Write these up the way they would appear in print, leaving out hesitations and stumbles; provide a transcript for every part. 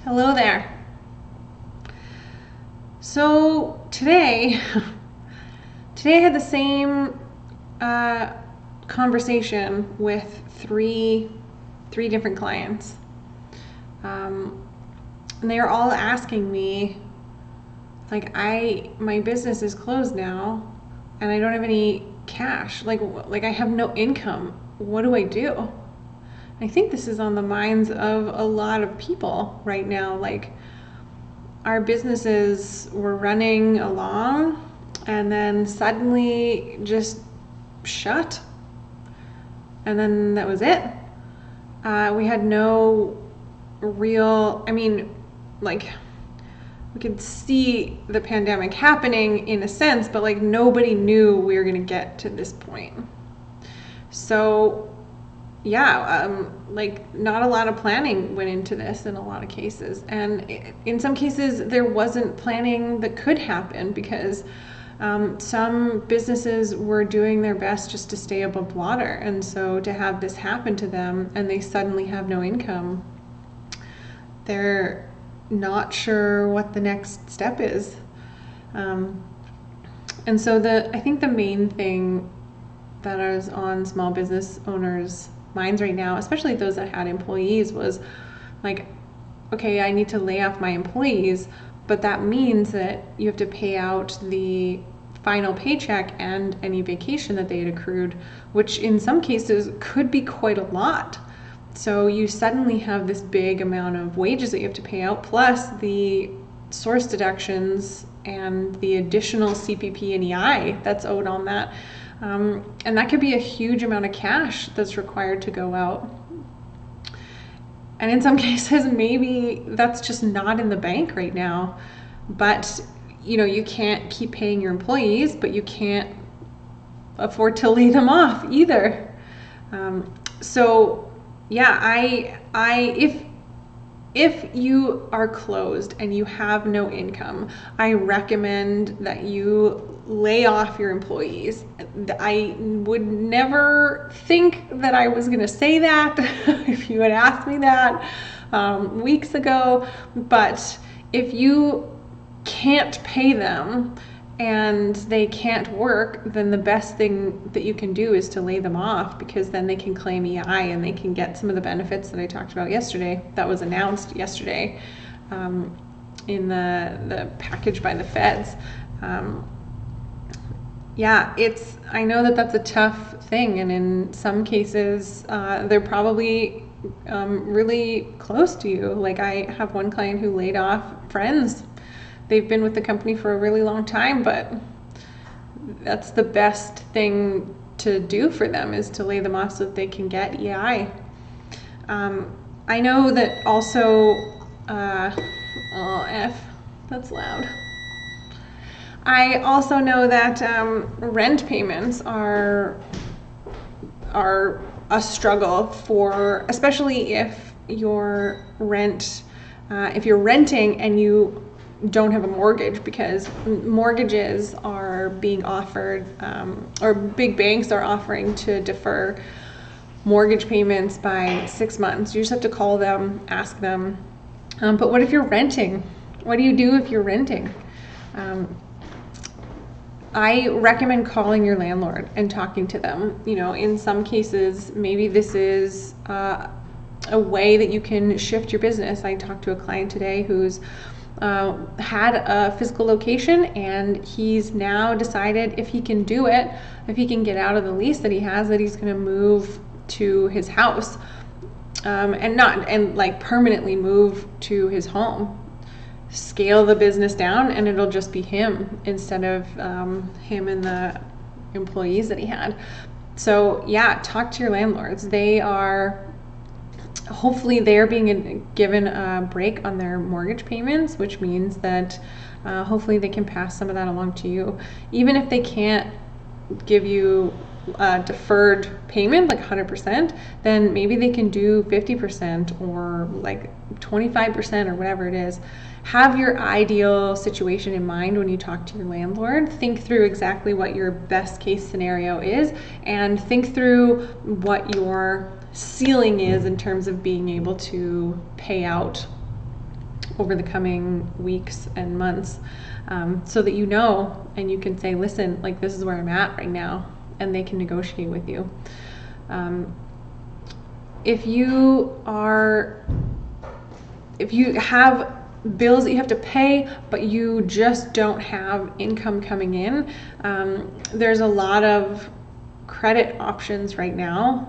Hello there. So today I had the same conversation with three different clients. And they are all asking me, like, my business is closed now and I don't have any cash. Like I have no income. What do I do? I think this is on the minds of a lot of people right now. Like, our businesses were running along and then suddenly just shut. And then that was it. We had no real, we could see the pandemic happening in a sense, but like nobody knew we were going to get to this point. So not a lot of planning went into this in a lot of cases. And in some cases, there wasn't planning that could happen because some businesses were doing their best just to stay above water. And so to have this happen to them and they suddenly have no income, they're not sure what the next step is. And so I think the main thing that is on small business owners' minds right now, especially those that had employees, was like, okay, I need to lay off my employees, but that means that you have to pay out the final paycheck and any vacation that they had accrued, which in some cases could be quite a lot. So you suddenly have this big amount of wages that you have to pay out, plus the source deductions and the additional CPP and EI that's owed on that. And that could be a huge amount of cash that's required to go out. And in some cases, maybe that's just not in the bank right now. But, you can't keep paying your employees, but you can't afford to lay them off either. If you are closed and you have no income, I recommend that you lay off your employees. I would never think that I was going to say that if you had asked me that weeks ago, but if you can't pay them and they can't work, then the best thing that you can do is to lay them off, because then they can claim EI and they can get some of the benefits that I talked about yesterday, that was announced yesterday in the package by the feds. I know that that's a tough thing, and in some cases they're probably really close to you. Like, I have one client who laid off friends. They've been with the company for a really long time, but that's the best thing to do for them, is to lay them off so that they can get EI. I know that also, that's loud. I also know that rent payments are a struggle for, especially if you're renting and you don't have a mortgage, because mortgages are being offered, or big banks are offering to defer mortgage payments by 6 months. You just have to call them, ask them. But what if you're renting? What do you do if you're renting? I recommend calling your landlord and talking to them. In some cases, maybe this is a way that you can shift your business. I talked to a client today who's had a physical location, and he's now decided if he can do it, if he can get out of the lease that he has, that he's going to move to his house, and permanently move to his home, scale the business down, and it'll just be him instead of him and the employees that he had. So talk to your landlords. Hopefully they're being given a break on their mortgage payments, which means that hopefully they can pass some of that along to you. Even if they can't give you a deferred payment, like 100%, then maybe they can do 50% or like 25% or whatever it is. Have your ideal situation in mind when you talk to your landlord. Think through exactly what your best case scenario is, and think through what your ceiling is in terms of being able to pay out over the coming weeks and months, so that you know, and you can say, listen, like, this is where I'm at right now, and they can negotiate with you. If you have bills that you have to pay, but you just don't have income coming in, there's a lot of credit options right now.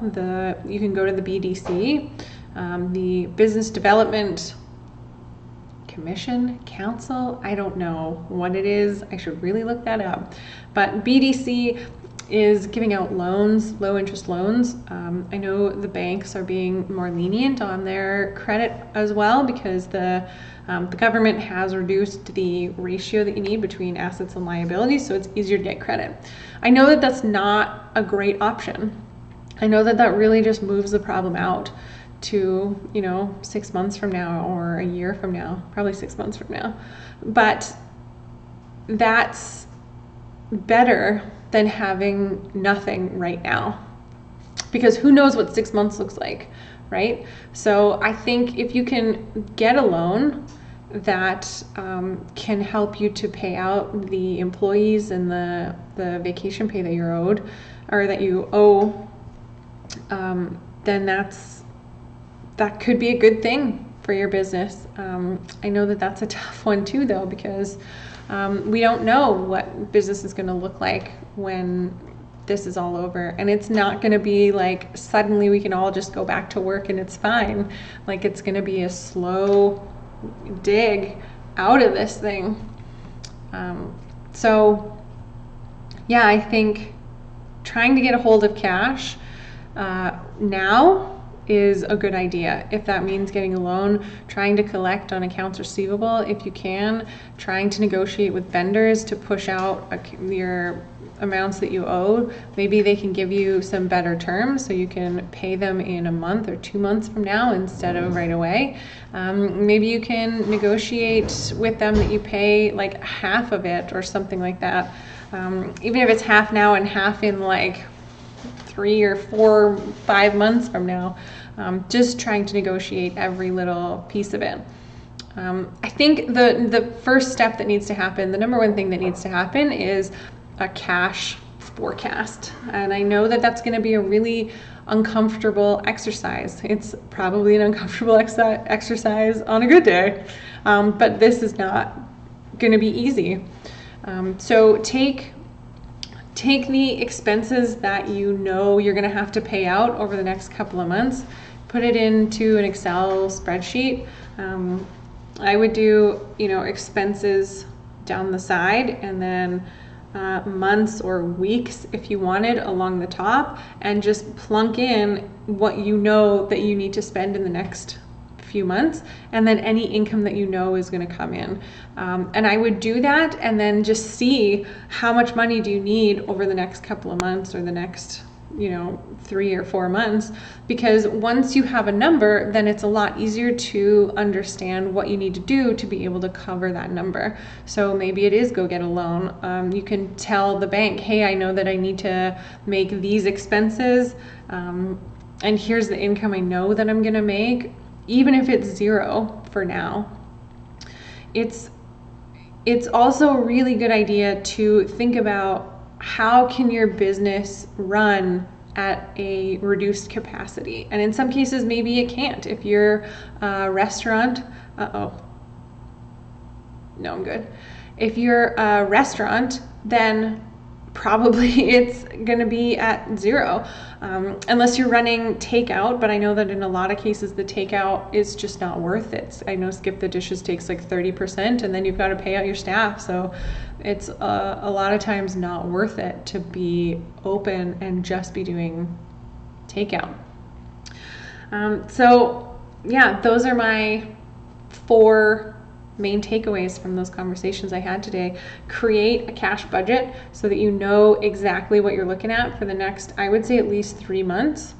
You can go to the BDC, the Business Development Commission, Council, I don't know what it is. I should really look that up. But BDC is giving out loans, low interest loans. I know the banks are being more lenient on their credit as well, because the government has reduced the ratio that you need between assets and liabilities, so it's easier to get credit. I know that that's not a great option. I know that that really just moves the problem out to, 6 months from now or a year from now, probably 6 months from now. But that's better than having nothing right now, because who knows what 6 months looks like, right? So I think if you can get a loan that can help you to pay out the employees and the vacation pay that you're owed, or that you owe, then that could be a good thing for your business. I know that that's a tough one too, though, because we don't know what business is going to look like when this is all over, and it's not going to be like suddenly we can all just go back to work and it's fine. Like, it's going to be a slow dig out of this thing. So yeah, I think trying to get a hold of cash now is a good idea. If that means getting a loan, trying to collect on accounts receivable if you can, trying to negotiate with vendors to push out your amounts that you owe. Maybe they can give you some better terms so you can pay them in a month or 2 months from now instead of right away. Maybe you can negotiate with them that you pay like half of it or something like that. Even if it's half now and half in like 3 or 4, 5 months from now. Just trying to negotiate every little piece of it. I think the first step that needs to happen, the number one thing that needs to happen, is a cash forecast. And I know that that's going to be a really uncomfortable exercise. It's probably an uncomfortable exercise on a good day, but this is not going to be easy. So take the expenses that you know you're going to have to pay out over the next couple of months, put it into an Excel spreadsheet. I would do, expenses down the side, and then months or weeks if you wanted along the top, and just plunk in what you know that you need to spend in the next few months, and then any income that you know is going to come in. And I would do that, and then just see how much money do you need over the next couple of months or the next 3 or 4 months, because once you have a number, then it's a lot easier to understand what you need to do to be able to cover that number. So maybe it is go get a loan. You can tell the bank, hey, I know that I need to make these expenses, and here's the income I know that I'm going to make, even if it's zero for now. It's also a really good idea to think about how can your business run at a reduced capacity. And in some cases, maybe it can't. If you're a restaurant, no, I'm good. If you're a restaurant, then probably it's going to be at zero, unless you're running takeout. But I know that in a lot of cases, the takeout is just not worth it. I know Skip the Dishes takes like 30%, and then you've got to pay out your staff. So it's a lot of times not worth it to be open and just be doing takeout. So yeah, those are my 4 main takeaways from those conversations I had today. Create a cash budget so that you know exactly what you're looking at for the next, I would say, at least 3 months.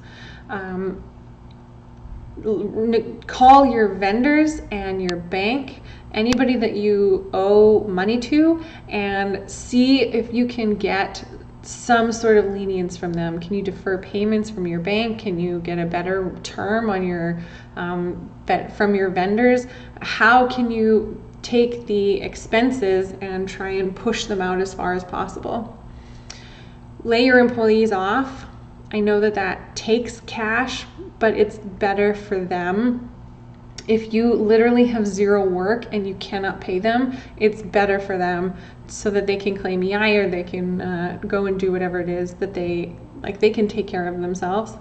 Call your vendors and your bank, anybody that you owe money to, and see if you can get some sort of lenience from them? Can you defer payments from your bank? Can you get a better term on your from your vendors? How can you take the expenses and try and push them out as far as possible? Lay your employees off. I know that that takes cash, but it's better for them. If you literally have zero work and you cannot pay them, it's better for them so that they can claim EI, or they can go and do whatever it is that they can take care of themselves.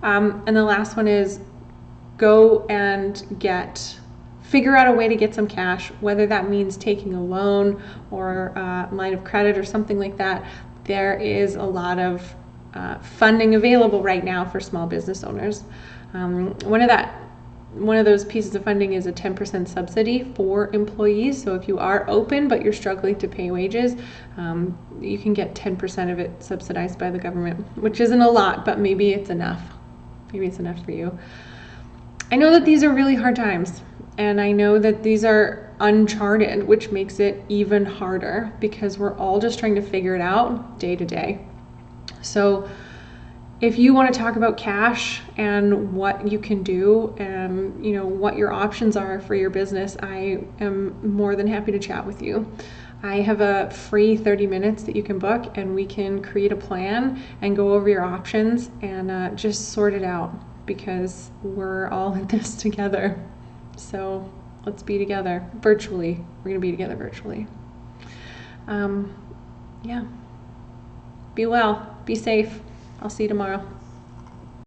And the last one is go and figure out a way to get some cash, whether that means taking a loan or a line of credit or something like that. There is a lot of funding available right now for small business owners. One of those pieces of funding is a 10% subsidy for employees. So if you are open but you're struggling to pay wages, you can get 10% of it subsidized by the government, which isn't a lot, but maybe it's enough. Maybe it's enough for you. I know that these are really hard times, and I know that these are uncharted, which makes it even harder because we're all just trying to figure it out day to day. So if you want to talk about cash and what you can do and what your options are for your business, I am more than happy to chat with you. I have a free 30 minutes that you can book, and we can create a plan and go over your options and just sort it out, because we're all in this together. So let's be together virtually. We're going to be together virtually. Yeah. Be well. Be safe. I'll see you tomorrow.